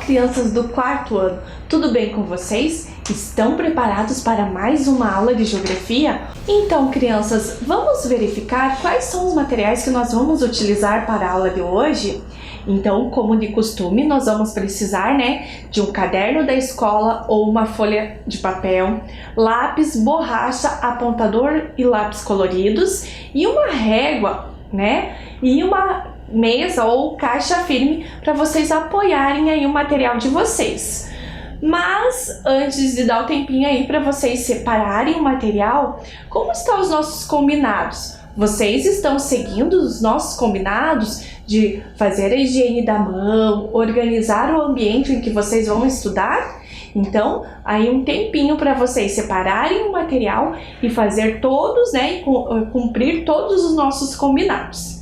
crianças do quarto ano, tudo bem com vocês? Estão preparados para mais uma aula de geografia? Então, crianças, vamos verificar quais são os materiais que nós vamos utilizar para a aula de hoje? Então, como de costume, nós vamos precisar, de um caderno da escola ou uma folha de papel, lápis, borracha, apontador e lápis coloridos e uma régua, e uma mesa ou caixa firme para vocês apoiarem aí o material de vocês. Mas antes de dar o tempinho aí para vocês separarem o material, como estão os nossos combinados? Vocês estão seguindo os nossos combinados de fazer a higiene da mão, organizar o ambiente em que vocês vão estudar? Então, aí um tempinho para vocês separarem o material e fazer todos, e cumprir todos os nossos combinados.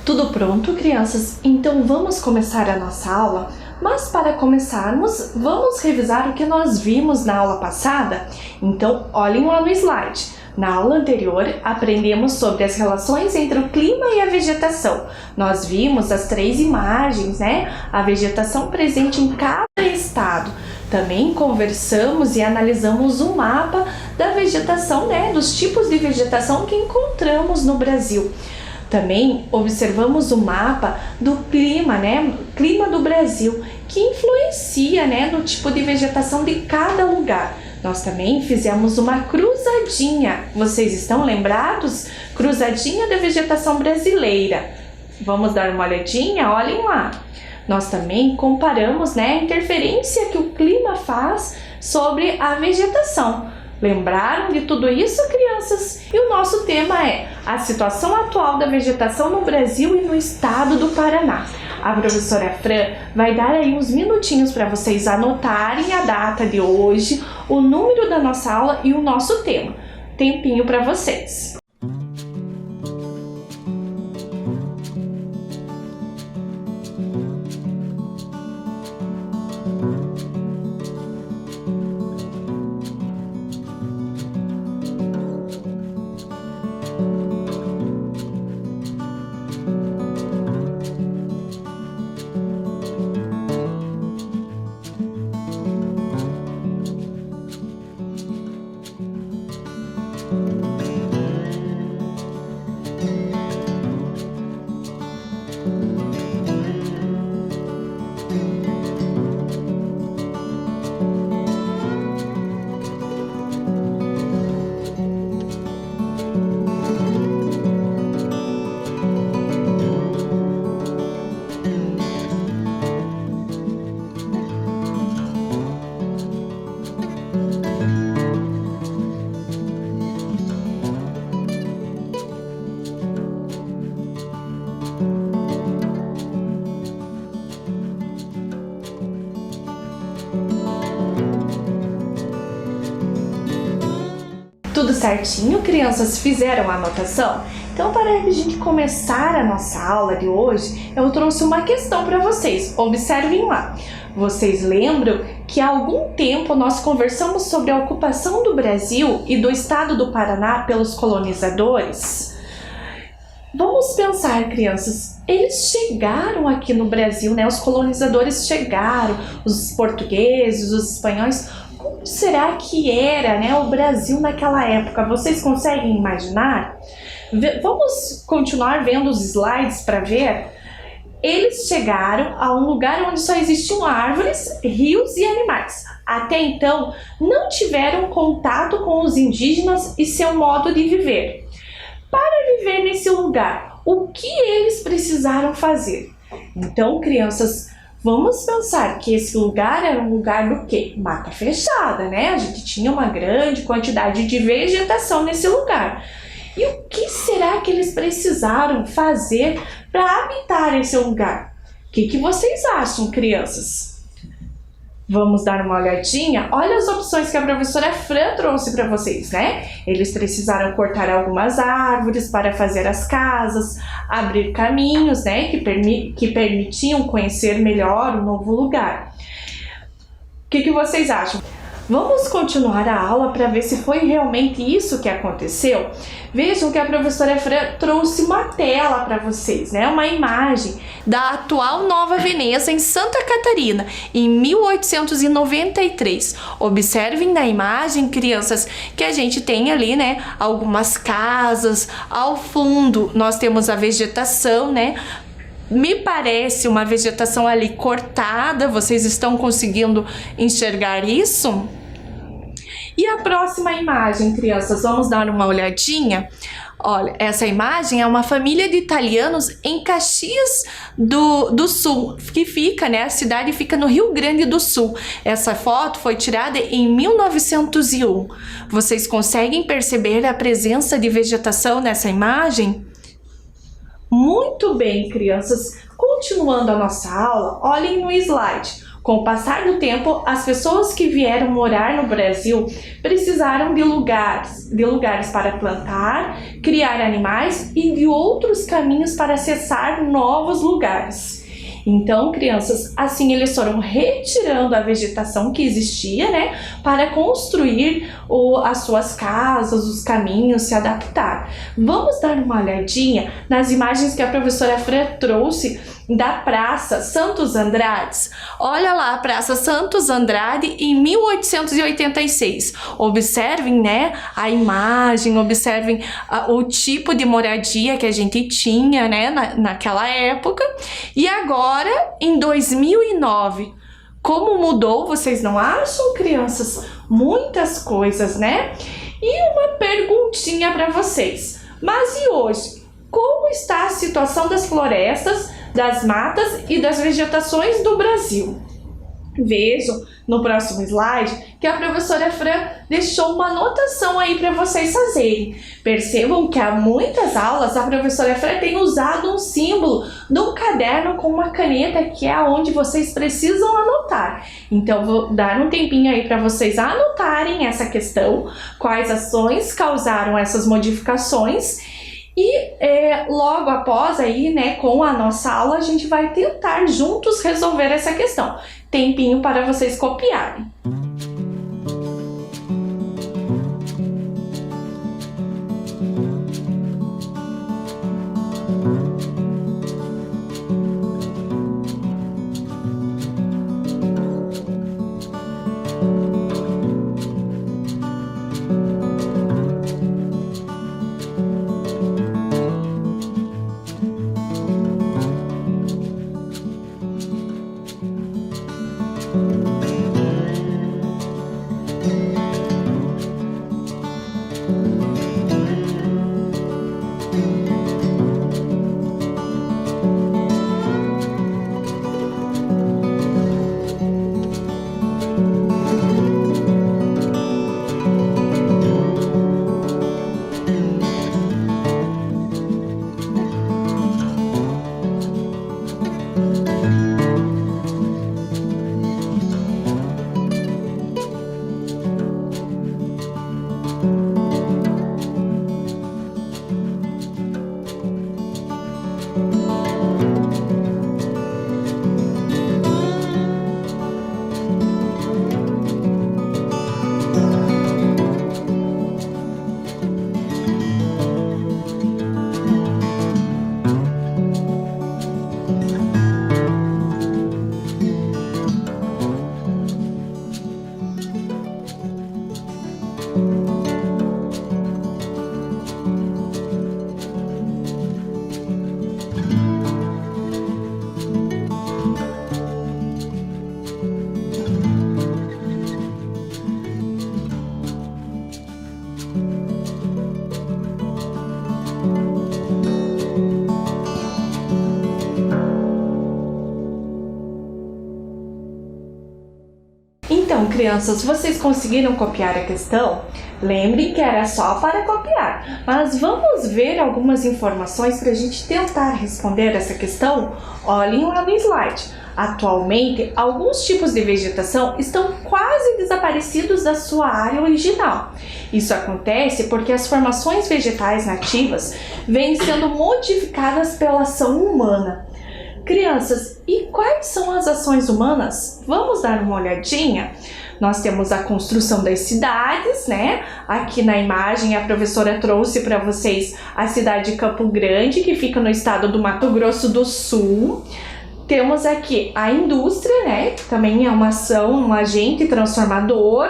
Tudo pronto, crianças? Então vamos começar a nossa aula? Mas para começarmos, vamos revisar o que nós vimos na aula passada? Então olhem lá no slide. Na aula anterior, aprendemos sobre as relações entre o clima e a vegetação. Nós vimos as 3 imagens, a vegetação presente em cada estado. Também conversamos e analisamos o mapa da vegetação, dos tipos de vegetação que encontramos no Brasil. Também observamos o mapa do clima, clima do Brasil, que influencia, no tipo de vegetação de cada lugar. Nós também fizemos uma cruzadinha. Vocês estão lembrados? Cruzadinha da vegetação brasileira. Vamos dar uma olhadinha? Olhem lá. Nós também comparamos, a interferência que o clima faz sobre a vegetação. Lembraram de tudo isso, crianças? E o nosso tema é a situação atual da vegetação no Brasil e no estado do Paraná. A professora Fran vai dar aí uns minutinhos para vocês anotarem a data de hoje, o número da nossa aula e o nosso tema. Tempinho para vocês. Tudo certinho, crianças? Fizeram a anotação? Então, para a gente começar a nossa aula de hoje, eu trouxe uma questão para vocês. Observem lá. Vocês lembram que há algum tempo nós conversamos sobre a ocupação do Brasil e do estado do Paraná pelos colonizadores? Vamos pensar, crianças, eles chegaram aqui no Brasil, Os colonizadores chegaram, os portugueses, os espanhóis. Como será que era, o Brasil naquela época? Vocês conseguem imaginar? Vamos continuar vendo os slides para ver? eles chegaram a um lugar onde só existiam árvores, rios e animais. Até então, não tiveram contato com os indígenas e seu modo de viver. Para viver nesse lugar, o que eles precisaram fazer? Então, crianças, vamos pensar que esse lugar era um lugar do quê? Mata fechada, né? A gente tinha uma grande quantidade de vegetação nesse lugar. E o que será que eles precisaram fazer para habitar esse lugar? O que vocês acham, crianças? Vamos dar uma olhadinha? Olha as opções que a professora Fran trouxe para vocês, né? Eles precisaram cortar algumas árvores para fazer as casas, abrir caminhos, né? Que permitiam conhecer melhor o novo lugar. O que vocês acham? Vamos continuar a aula para ver se foi realmente isso que aconteceu? Vejam que a professora Fran trouxe uma tela para vocês, né? Uma imagem da atual Nova Veneza em Santa Catarina, em 1893. Observem na imagem, crianças, que a gente tem ali, né, algumas casas. Ao fundo, nós temos a vegetação, né? Me parece uma vegetação ali cortada. Vocês estão conseguindo enxergar isso? E a próxima imagem, crianças, vamos dar uma olhadinha? Olha, essa imagem é uma família de italianos em Caxias do Sul, que fica, né? A cidade fica no Rio Grande do Sul. Essa foto foi tirada em 1901. Vocês conseguem perceber a presença de vegetação nessa imagem? Muito bem, crianças. Continuando a nossa aula, olhem no slide. Com o passar do tempo, as pessoas que vieram morar no Brasil precisaram de lugares para plantar, criar animais e de outros caminhos para acessar novos lugares. Então, crianças, assim eles foram retirando a vegetação que existia, né, para construir as suas casas, os caminhos, se adaptar. Vamos dar uma olhadinha nas imagens que a professora Fran trouxe da Praça Santos Andrades. Olha lá a Praça Santos Andrade em 1886. Observem, né, a imagem, observem o tipo de moradia que a gente tinha, né, naquela época. E agora, em 2009, como mudou, vocês não acham, crianças? Muitas coisas, né? E uma perguntinha para vocês. Mas e hoje? Como está a situação das florestas, das matas e das vegetações do Brasil? Vejam no próximo slide que a professora Fran deixou uma anotação aí para vocês fazerem. Percebam que há muitas aulas a professora Fran tem usado um símbolo de um caderno com uma caneta, que é onde vocês precisam anotar. Então vou dar um tempinho aí para vocês anotarem essa questão, quais ações causaram essas modificações. E logo após aí, né, com a nossa aula, a gente vai tentar juntos resolver essa questão. Tempinho para vocês copiarem. Então, crianças, vocês conseguiram copiar a questão? Lembrem que era só para copiar, mas vamos ver algumas informações para a gente tentar responder essa questão? Olhem lá no slide. Atualmente, alguns tipos de vegetação estão quase desaparecidos da sua área original. Isso acontece porque as formações vegetais nativas vêm sendo modificadas pela ação humana. Crianças, e quais são as ações humanas? Vamos dar uma olhadinha? Nós temos a construção das cidades, né? Aqui na imagem a professora trouxe para vocês a cidade de Campo Grande, que fica no estado do Mato Grosso do Sul. Temos aqui a indústria, né? Que também é uma ação, um agente transformador.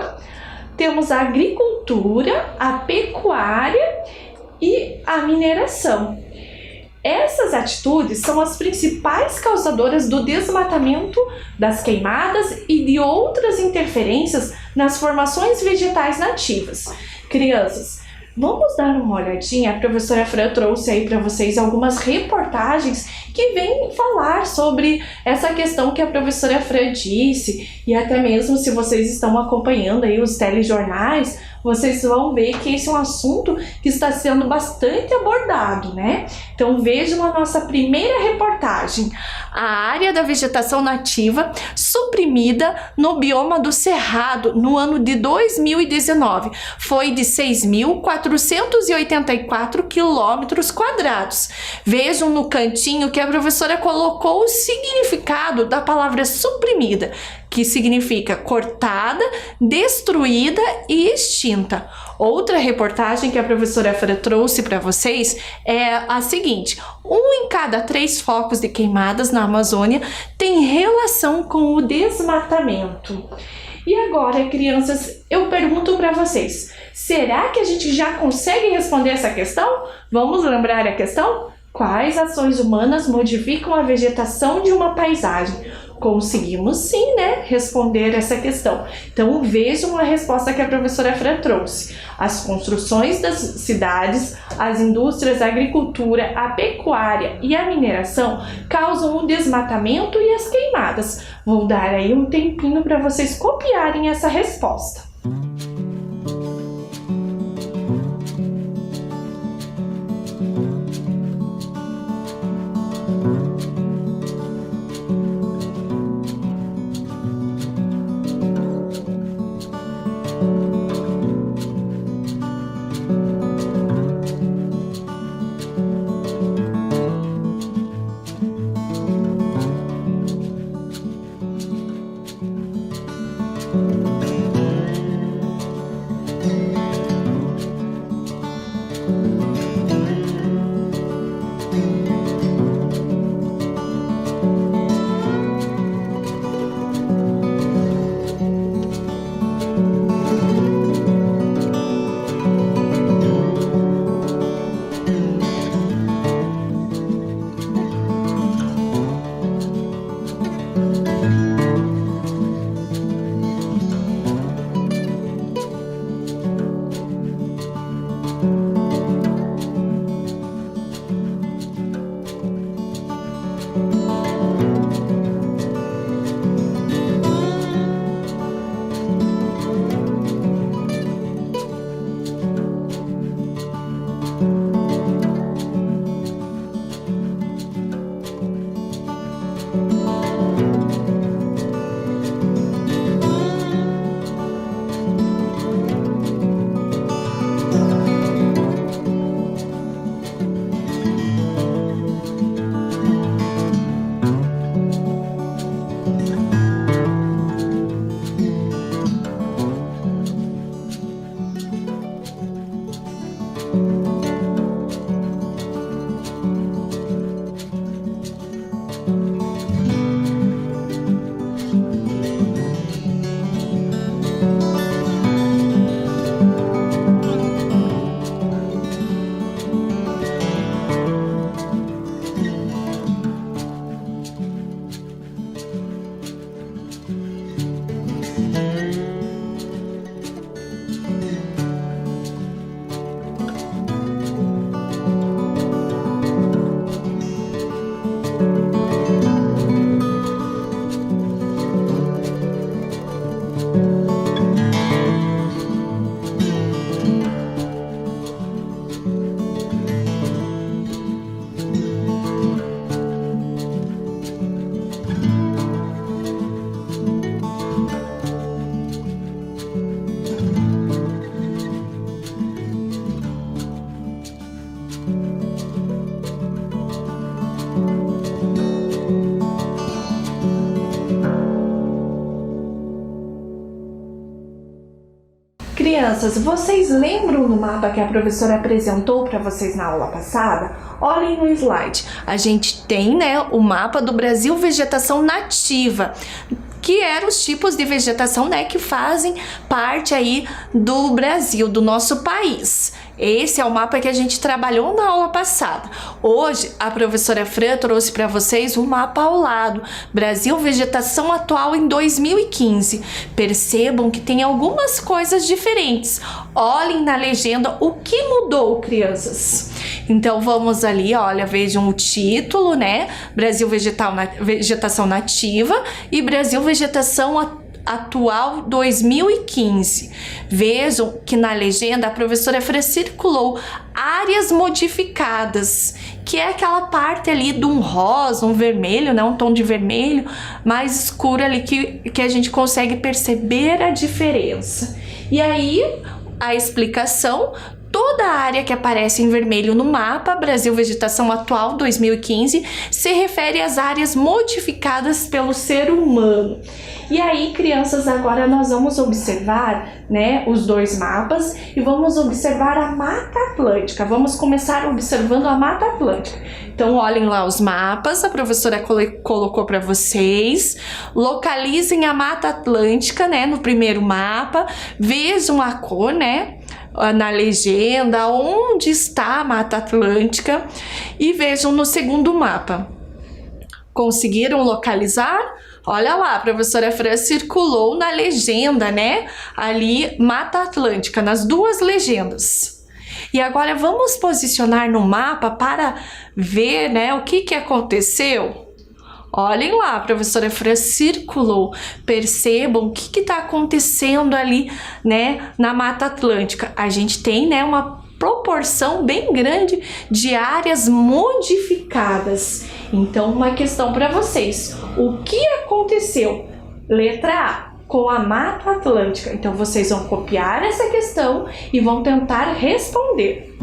Temos a agricultura, a pecuária e a mineração. Essas atitudes são as principais causadoras do desmatamento, das queimadas e de outras interferências nas formações vegetais nativas. Crianças, vamos dar uma olhadinha? A professora Fran trouxe aí para vocês algumas reportagens que vêm falar sobre essa questão que a professora Fran disse, e até mesmo se vocês estão acompanhando aí os telejornais, vocês vão ver que esse é um assunto que está sendo bastante abordado, né? Então vejam a nossa primeira reportagem. A área da vegetação nativa suprimida no bioma do Cerrado no ano de 2019 foi de 6.484 quilômetros quadrados. Vejam no cantinho que a professora colocou o significado da palavra suprimida, que significa cortada, destruída e extinta. Outra reportagem que a professora Fran trouxe para vocês é a seguinte: 1 em cada 3 focos de queimadas na Amazônia tem relação com o desmatamento. E agora, crianças, eu pergunto para vocês, será que a gente já consegue responder essa questão? Vamos lembrar a questão? Quais ações humanas modificam a vegetação de uma paisagem? Conseguimos sim, né, responder essa questão. Então vejam a resposta que a professora Fran trouxe. As construções das cidades, as indústrias, a agricultura, a pecuária e a mineração causam o desmatamento e as queimadas. Vou dar aí um tempinho para vocês copiarem essa resposta. Crianças, vocês lembram do mapa que a professora apresentou para vocês na aula passada? Olhem no slide. A gente tem, né, o mapa do Brasil Vegetação Nativa, que eram os tipos de vegetação, né, que fazem parte aí do Brasil, do nosso país. Esse é o mapa que a gente trabalhou na aula passada. Hoje, a professora Fran trouxe para vocês um mapa ao lado, Brasil Vegetação Atual em 2015. Percebam que tem algumas coisas diferentes. Olhem na legenda o que mudou, crianças. Então, vamos ali, olha, vejam o título, né? Brasil Vegetação Nativa e Brasil Vegetação Atual 2015. Vejam que na legenda a professora Fran circulou áreas modificadas, que é aquela parte ali de um rosa, um vermelho, né? Um tom de vermelho mais escuro ali que a gente consegue perceber a diferença. E aí, a explicação: toda a área que aparece em vermelho no mapa Brasil Vegetação Atual 2015 se refere às áreas modificadas pelo ser humano. E aí, crianças, agora nós vamos observar, né, os dois mapas e vamos observar a Mata Atlântica. Vamos começar observando a Mata Atlântica. Então, olhem lá os mapas, a professora colocou para vocês. Localizem a Mata Atlântica, né, no primeiro mapa. Vejam a cor, né, na legenda, onde está a Mata Atlântica, e vejam no segundo mapa. Conseguiram localizar? Olha lá, a professora Fran circulou na legenda, né? Ali, Mata Atlântica, nas duas legendas. E agora vamos posicionar no mapa para ver, né, o que aconteceu. Olhem lá, a professora Fran circulou. Percebam o que está acontecendo ali, né, na Mata Atlântica. A gente tem, né, uma proporção bem grande de áreas modificadas. Então, uma questão para vocês: o que aconteceu? Letra A, com a Mata Atlântica. Então, vocês vão copiar essa questão e vão tentar responder.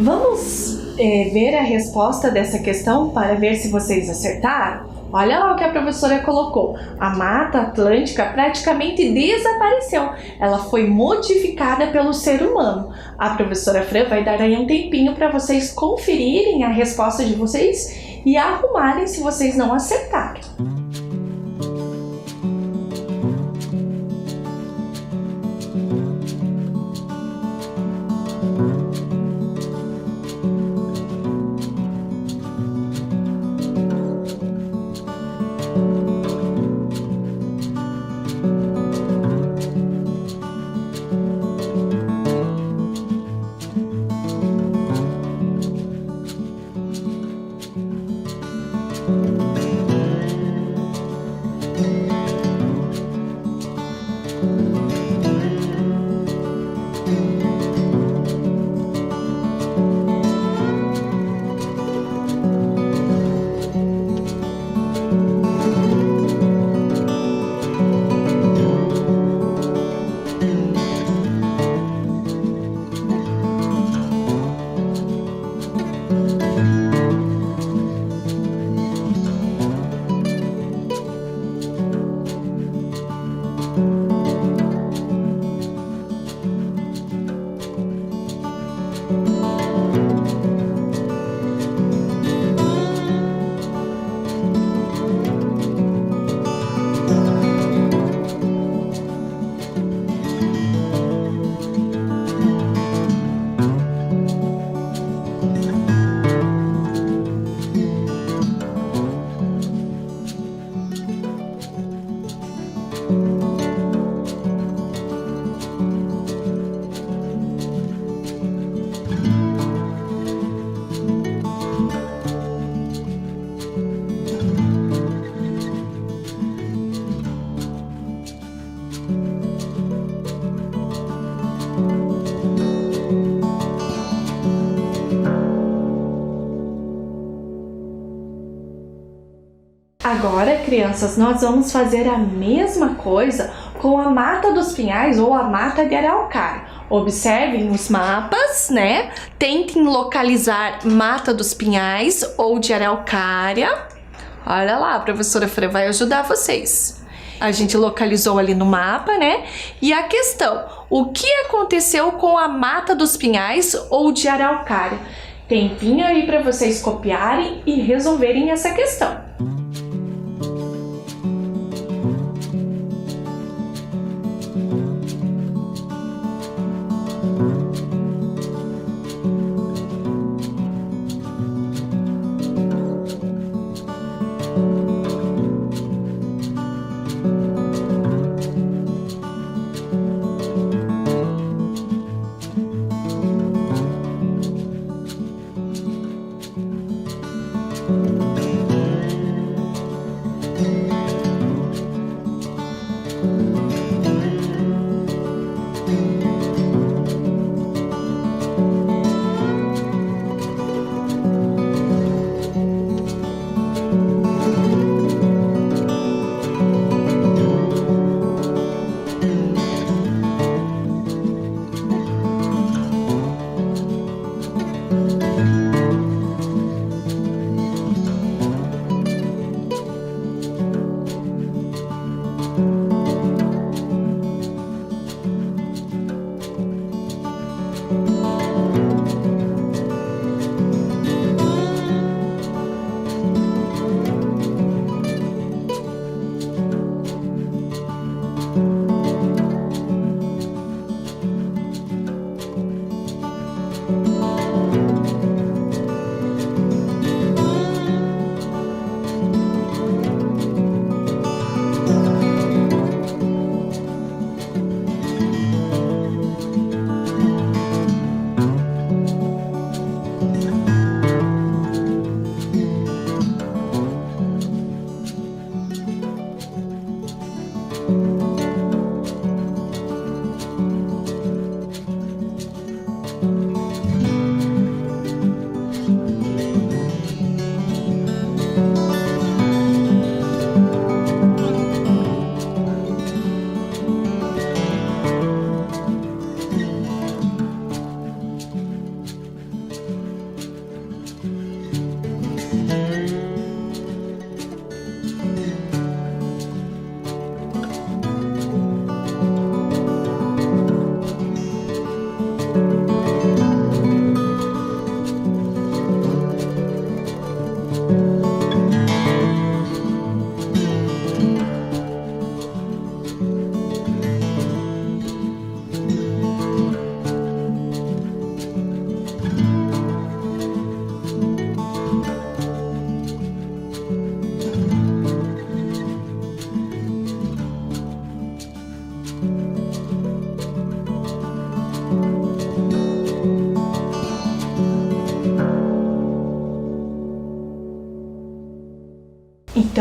Vamos ver a resposta dessa questão para ver se vocês acertaram? Olha lá o que a professora colocou. A Mata Atlântica praticamente desapareceu. Ela foi modificada pelo ser humano. A professora Fran vai dar aí um tempinho para vocês conferirem a resposta de vocês e arrumarem se vocês não acertarem. Agora, crianças, nós vamos fazer a mesma coisa com a mata dos pinhais ou a mata de araucária. Observem os mapas, né? Tentem localizar mata dos pinhais ou de araucária. Olha lá, a professora Fran vai ajudar vocês. A gente localizou ali no mapa, né? E a questão, o que aconteceu com a mata dos pinhais ou de araucária? Tempinho aí para vocês copiarem e resolverem essa questão.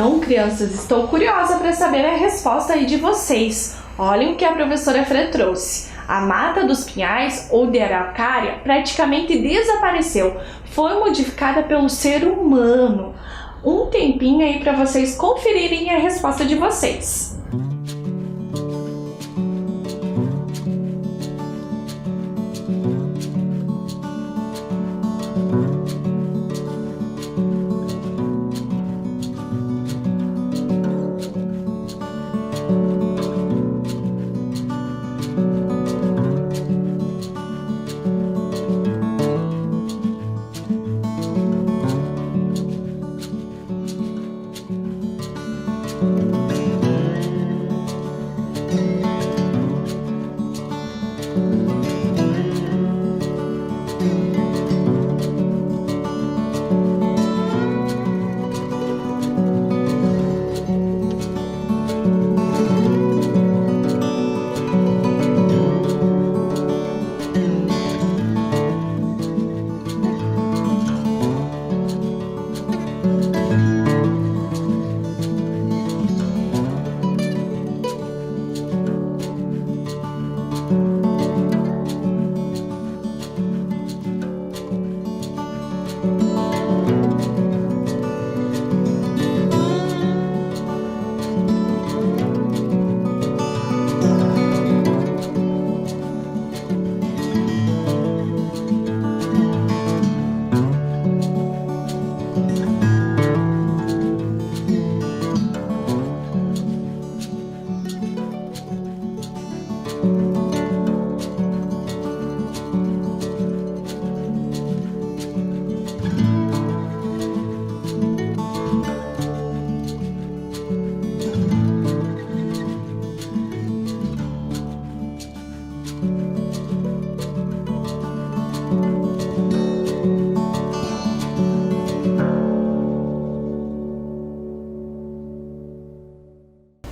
Então, crianças, estou curiosa para saber a resposta aí de vocês. Olhem o que a professora Fran trouxe. A mata dos pinhais ou de araucária praticamente desapareceu. Foi modificada pelo ser humano. Um tempinho aí para vocês conferirem a resposta de vocês.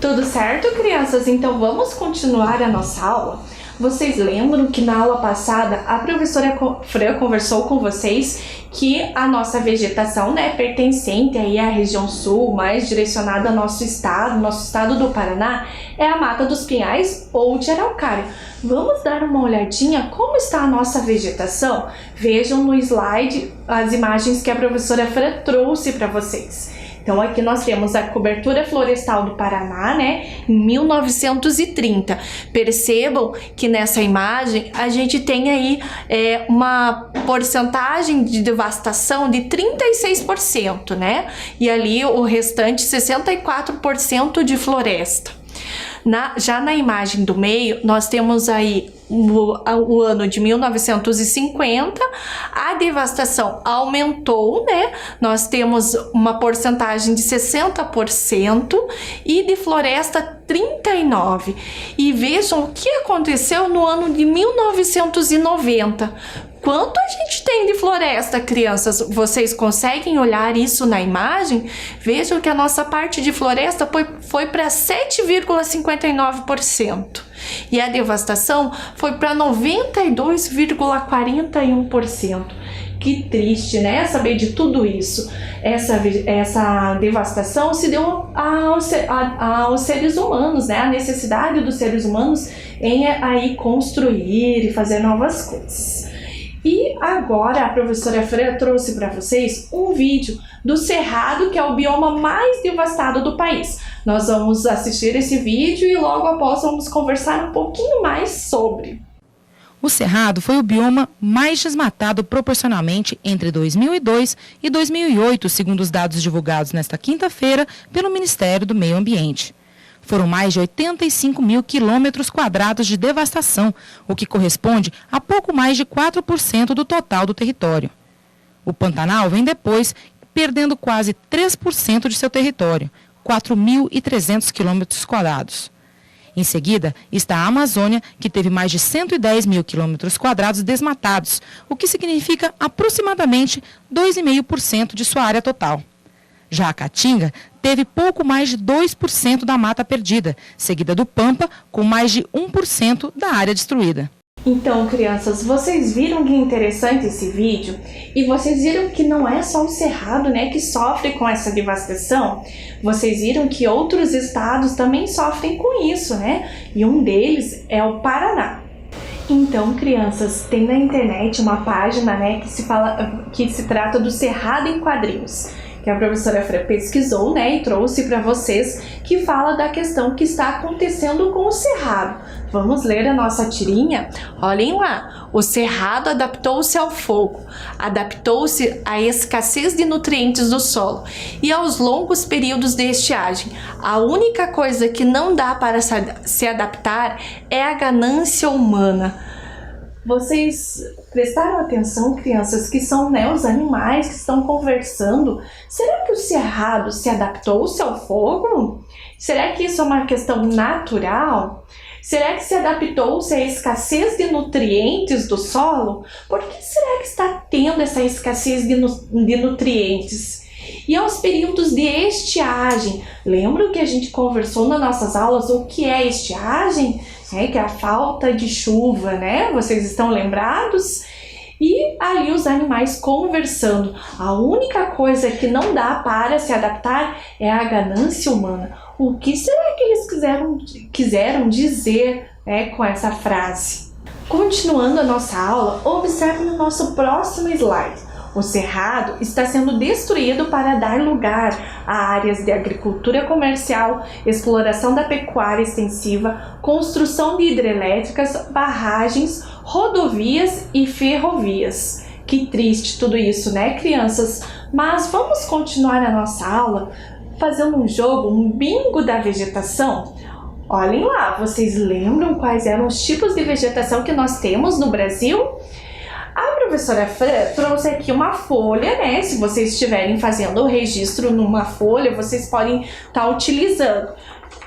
Tudo certo, crianças? Então vamos continuar a nossa aula? Vocês lembram que na aula passada a professora Fran conversou com vocês que a nossa vegetação, pertencente aí à região sul, mais direcionada ao nosso estado do Paraná, é a Mata dos Pinhais ou de Araucária. Vamos dar uma olhadinha como está a nossa vegetação? Vejam no slide as imagens que a professora Fran trouxe para vocês. Então aqui nós temos a cobertura florestal do Paraná, em 1930. Percebam que nessa imagem a gente tem aí uma porcentagem de devastação de 36%, E ali o restante 64% de floresta. Já na imagem do meio, nós temos aí o ano de 1950, a devastação aumentou, Nós temos uma porcentagem de 60% e de floresta 39%. E vejam o que aconteceu no ano de 1990. Quanto a gente tem de floresta, crianças? Vocês conseguem olhar isso na imagem? Vejam que a nossa parte de floresta foi para 7,59%. E a devastação foi para 92,41%. Que triste, Saber de tudo isso. Essa devastação se deu aos seres humanos, A necessidade dos seres humanos em aí construir e fazer novas coisas. E agora a professora Fran trouxe para vocês um vídeo do Cerrado, que é o bioma mais devastado do país. Nós vamos assistir esse vídeo e logo após vamos conversar um pouquinho mais sobre. O Cerrado foi o bioma mais desmatado proporcionalmente entre 2002 e 2008, segundo os dados divulgados nesta quinta-feira pelo Ministério do Meio Ambiente. Foram mais de 85 mil quilômetros quadrados de devastação, o que corresponde a pouco mais de 4% do total do território. O Pantanal vem depois, perdendo quase 3% de seu território, 4.300 quilômetros quadrados. Em seguida está a Amazônia, que teve mais de 110 mil quilômetros quadrados desmatados, o que significa aproximadamente 2,5% de sua área total. Já a Caatinga teve pouco mais de 2% da mata perdida, seguida do Pampa, com mais de 1% da área destruída. Então, crianças, vocês viram que interessante esse vídeo? E vocês viram que não é só o Cerrado, que sofre com essa devastação? Vocês viram que outros estados também sofrem com isso, E um deles é o Paraná. Então, crianças, tem na internet uma página, que se trata do Cerrado em Quadrinhos, que a professora Fran pesquisou, e trouxe para vocês, que fala da questão que está acontecendo com o Cerrado. Vamos ler a nossa tirinha? Olhem lá, o Cerrado adaptou-se ao fogo, adaptou-se à escassez de nutrientes do solo e aos longos períodos de estiagem. A única coisa que não dá para se adaptar é a ganância humana. Vocês prestaram atenção, crianças, que são os animais que estão conversando? Será que o Cerrado se adaptou-se ao fogo? Será que isso é uma questão natural? Será que se adaptou-se à escassez de nutrientes do solo? Por que será que está tendo essa escassez de nutrientes? E aos períodos de estiagem, lembram que a gente conversou nas nossas aulas o que é estiagem? Que é a falta de chuva, Vocês estão lembrados? E ali os animais conversando. A única coisa que não dá para se adaptar é a ganância humana. O que será que eles quiseram dizer com essa frase? Continuando a nossa aula, observe no nosso próximo slide. O Cerrado está sendo destruído para dar lugar a áreas de agricultura comercial, exploração da pecuária extensiva, construção de hidrelétricas, barragens, rodovias e ferrovias. Que triste tudo isso, crianças? Mas vamos continuar a nossa aula fazendo um jogo, um bingo da vegetação? Olhem lá, vocês lembram quais eram os tipos de vegetação que nós temos no Brasil? A professora Fran trouxe aqui uma folha, Se vocês estiverem fazendo o registro numa folha, vocês podem estar utilizando.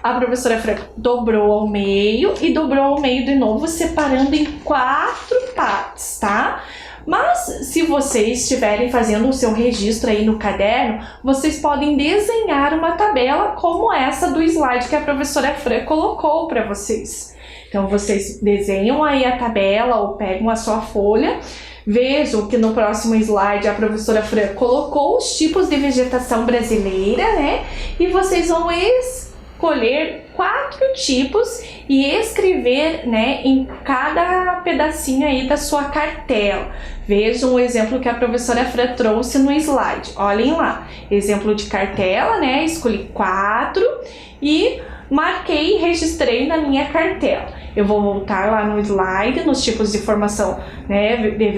A professora Fran dobrou ao meio e dobrou ao meio de novo, separando em 4 partes, tá? Mas se vocês estiverem fazendo o seu registro aí no caderno, vocês podem desenhar uma tabela como essa do slide que a professora Fran colocou para vocês. Então vocês desenham aí a tabela ou pegam a sua folha. Vejam que no próximo slide a professora Fran colocou os tipos de vegetação brasileira, né? E vocês vão escolher 4 tipos e escrever, né, em cada pedacinho aí da sua cartela. Vejam o exemplo que a professora Fran trouxe no slide. Olhem lá, exemplo de cartela, né? Escolhi 4 e marquei e registrei na minha cartela. Eu vou voltar lá no slide, nos tipos de formação, né, de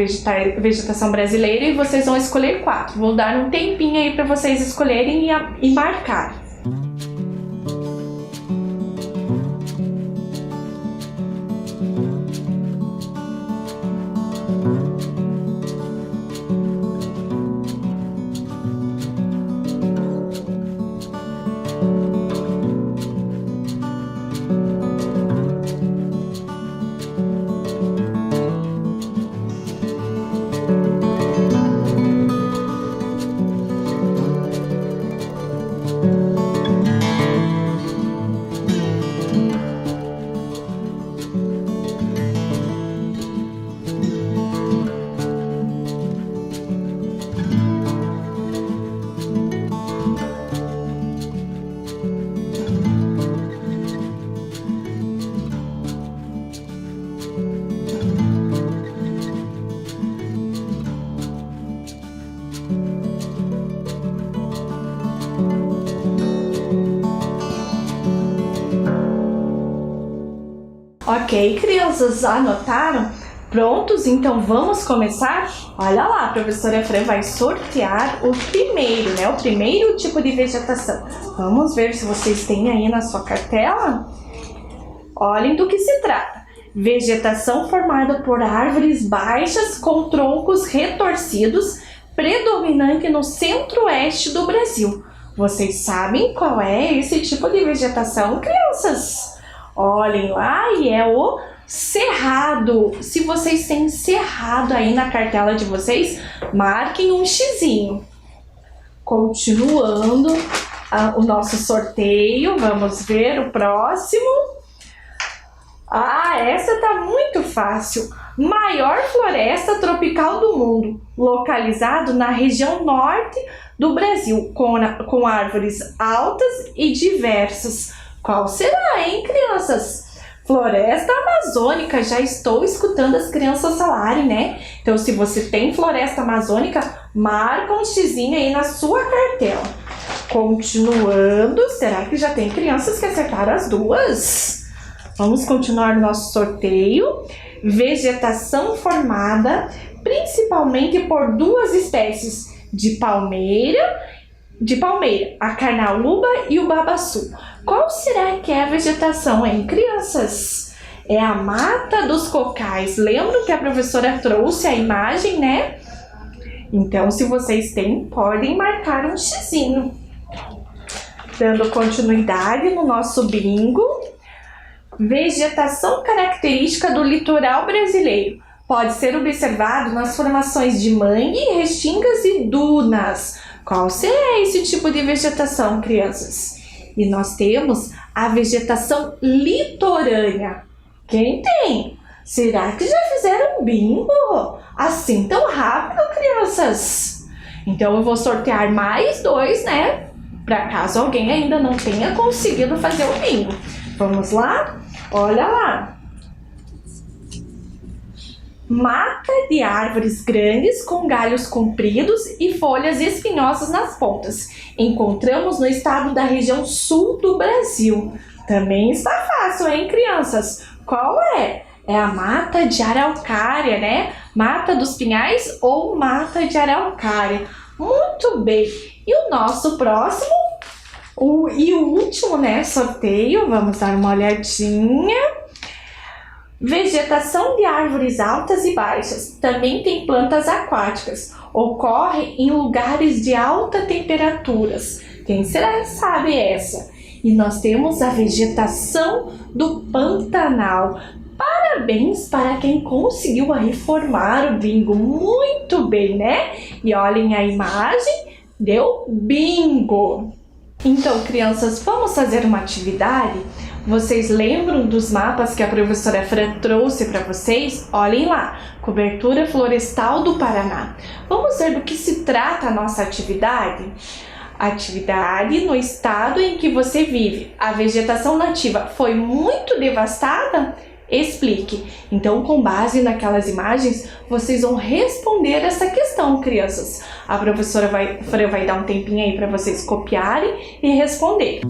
vegetação brasileira, e vocês vão escolher 4. Vou dar um tempinho aí para vocês escolherem e marcar. Ok, crianças, anotaram? Prontos? Então vamos começar? Olha lá, a professora Fran vai sortear o primeiro, né? O primeiro tipo de vegetação. Vamos ver se vocês têm aí na sua cartela. Olhem do que se trata. Vegetação formada por árvores baixas com troncos retorcidos, predominante no centro-oeste do Brasil. Vocês sabem qual é esse tipo de vegetação, crianças? Olhem lá, e é o cerrado. Se vocês têm cerrado aí na cartela de vocês, marquem um xizinho. Continuando o nosso sorteio, vamos ver o próximo. Essa tá muito fácil. Maior floresta tropical do mundo, localizado na região norte do Brasil, com árvores altas e diversas. Qual será, hein, crianças? Floresta amazônica, já estou escutando as crianças falarem, né? Então, se você tem floresta amazônica, marca um xizinho aí na sua cartela. Continuando, será que já tem crianças que acertaram as duas? Vamos continuar nosso sorteio. Vegetação formada principalmente por 2 espécies de palmeira, a carnaúba e o babaçu. Qual será que é a vegetação, hein, crianças? É a mata dos cocais. Lembram que a professora trouxe a imagem, né? Então, se vocês têm, podem marcar um xizinho. Dando continuidade no nosso bingo. Vegetação característica do litoral brasileiro. Pode ser observado nas formações de mangue, restingas e dunas. Qual será esse tipo de vegetação, crianças? E nós temos a vegetação litorânea. Quem tem? Será que já fizeram um bingo? Assim tão rápido, crianças? Então eu vou sortear mais 2, né? Para caso alguém ainda não tenha conseguido fazer o bingo. Vamos lá? Olha lá. Mata de árvores grandes com galhos compridos e folhas espinhosas nas pontas. Encontramos no estado da região sul do Brasil. Também está fácil, hein, crianças? Qual é? É a mata de araucária, né? Mata dos pinhais ou mata de araucária. Muito bem. E o nosso próximo e o último, né, sorteio, vamos dar uma olhadinha. Vegetação de árvores altas e baixas. Também tem plantas aquáticas. Ocorre em lugares de altas temperaturas. Quem será que sabe essa? e nós temos a vegetação do Pantanal. Parabéns para quem conseguiu aí formar o bingo, muito bem, né? E olhem a imagem, deu bingo! Então, crianças, vamos fazer uma atividade? Vocês lembram dos mapas que a professora Fran trouxe para vocês? Olhem lá, cobertura florestal do Paraná. Vamos ver do que se trata a nossa atividade? Atividade no estado em que você vive. A vegetação nativa foi muito devastada? Explique. Então, com base naquelas imagens, vocês vão responder essa questão, crianças. A professora Fran vai dar um tempinho aí para vocês copiarem e responder.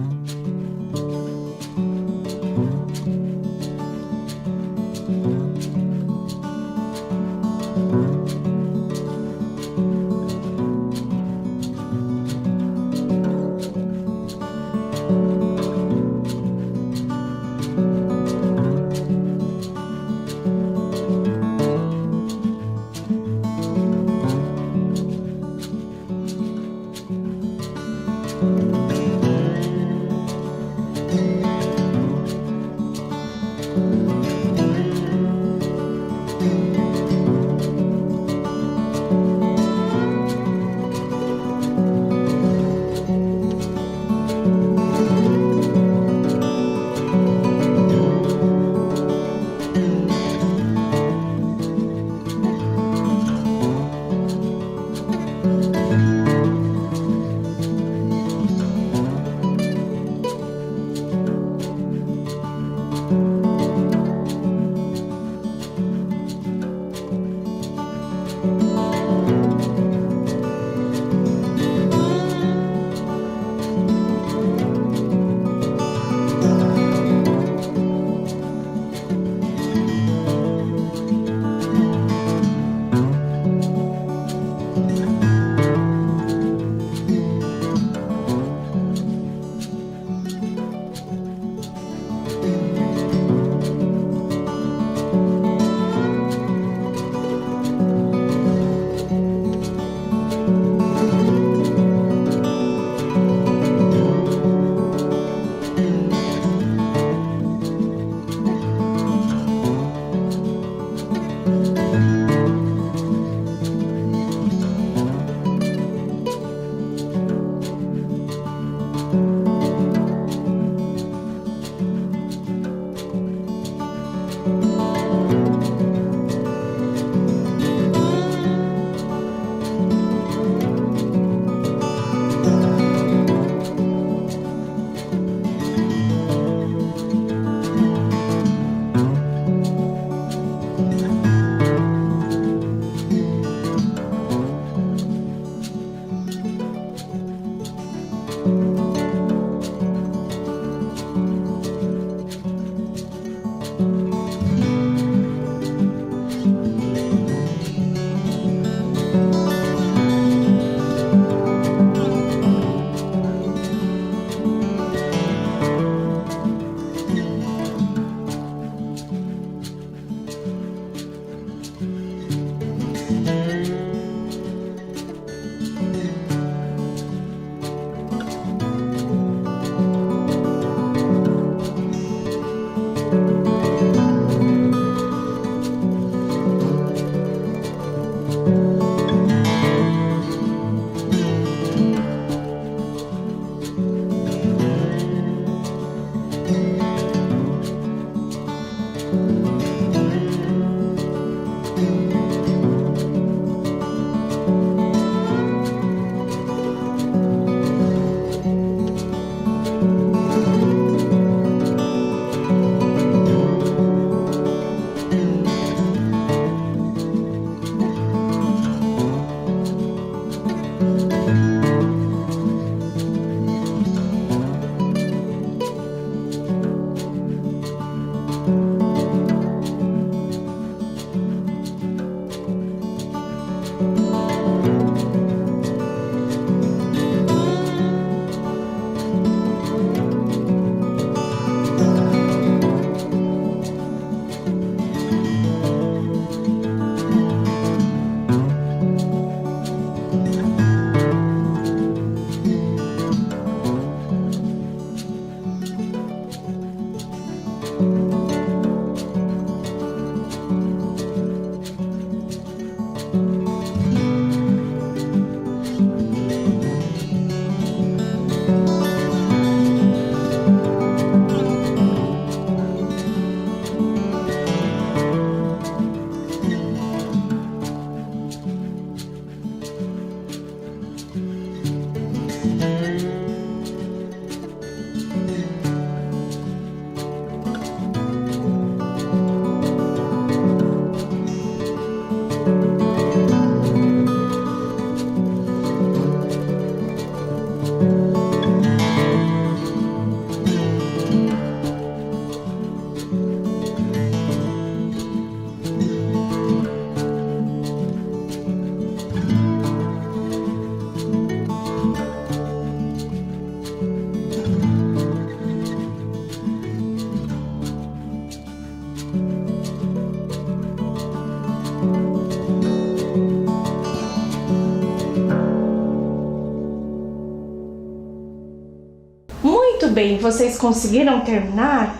Muito bem, vocês conseguiram terminar?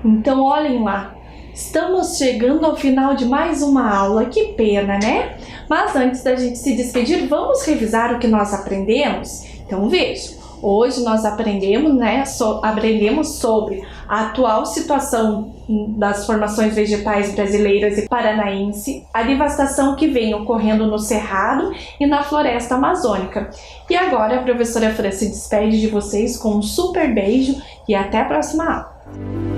Então olhem lá, estamos chegando ao final de mais uma aula, que pena, né? Mas antes da gente se despedir, vamos revisar o que nós aprendemos? Então veja, hoje nós aprendemos, aprendemos sobre a atual situação das formações vegetais brasileiras e paranaense, a devastação que vem ocorrendo no Cerrado e na floresta amazônica. E agora a professora Fran se despede de vocês com um super beijo e até a próxima aula.